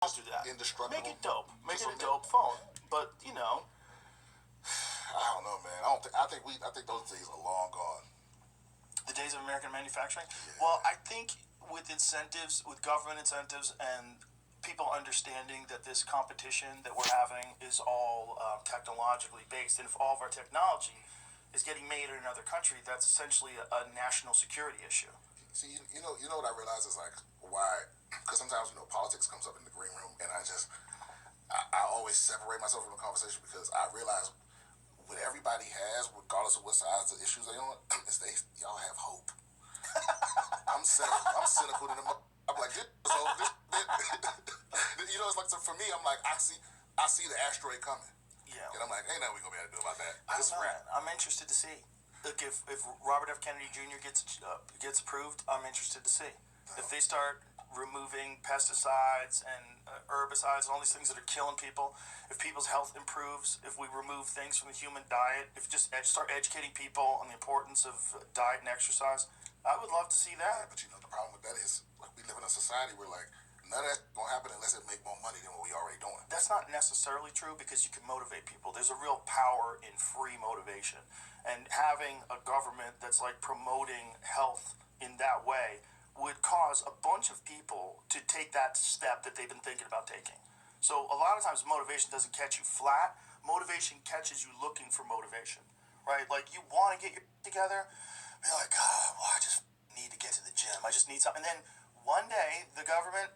Let's do that. Indestructible. Make it dope. Make it a dope phone. But I don't know, man. I think those days are long gone. the days of American manufacturing. Yeah. Well, I think with incentives, with government incentives, and people understanding that this competition that we're having is all technologically based, and if all of our technology is getting made in another country, that's essentially a national security issue. See, you know what I realize is like why? Because sometimes politics comes up in the green room, and I always separate myself from the conversation because I realize what everybody has, regardless of what size the issues they on, is y'all have hope. I'm cynical to them. I'm like, this is old. It's like, so for me, I'm like, I see the asteroid coming. Yeah. And I'm like, ain't nothing we gonna be able to do about that. This I'm interested to see. Look, if Robert F. Kennedy Jr. gets approved, I'm interested to see. If they start removing pesticides and herbicides and all these things that are killing people, if people's health improves, if we remove things from the human diet, if just start educating people on the importance of diet and exercise, I would love to see that. Yeah, but the problem with that is like we live in a society where like none of that's gonna happen unless it make more money than what we already doing. That's not necessarily true because you can motivate people. There's a real power in free motivation. And having a government that's like promoting health in that way would cause a bunch of people to take that step that they've been thinking about taking. So a lot of times motivation doesn't catch you flat. Motivation catches you looking for motivation, right? Like you want to get your together, be like, well, I just need to get to the gym. I just need something. And then one day the government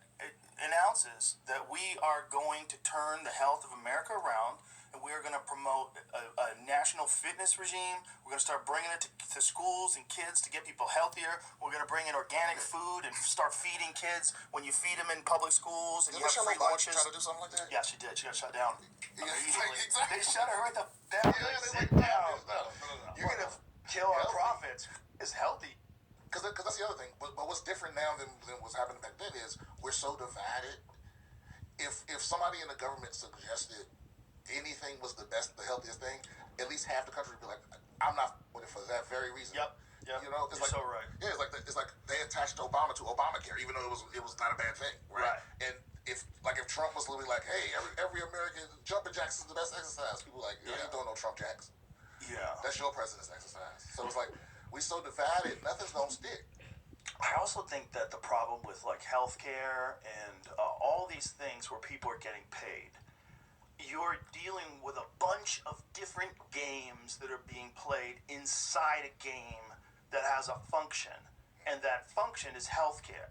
announces that we are going to turn the health of America around, and we are going to promote a national fitness regime. We're going to start bringing it to schools and kids to get people healthier. We're going to bring in organic food and start feeding kids when you feed them in public schools and you have free lunches. Try to do something like that? Yeah, she did. She got shut down. Yeah, Immediately. exactly. They shut her right the down. Yeah, Sit no. down. You're going to kill our profits. It's healthy. Because that's the other thing. But what's different now than what's happening back then is we're so divided. If somebody in the government suggested anything was the best, the healthiest thing, at least half the country would be like, I'm not with it for that very reason. Yep. It's You're like, so right. Yeah, it's like they attached Obama to Obamacare, even though it was not a bad thing, right? And if Trump was literally like, hey, every American jumping jacks is the best exercise, people are like, you ain't doing no Trump jacks. Yeah. That's your president's exercise. So it's like we so divided, nothing's gonna stick. I also think that the problem with like healthcare and all these things where people are getting paid, you're dealing with a bunch of different games that are being played inside a game that has a function, and that function is healthcare.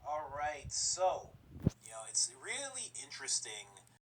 All right, so it's really interesting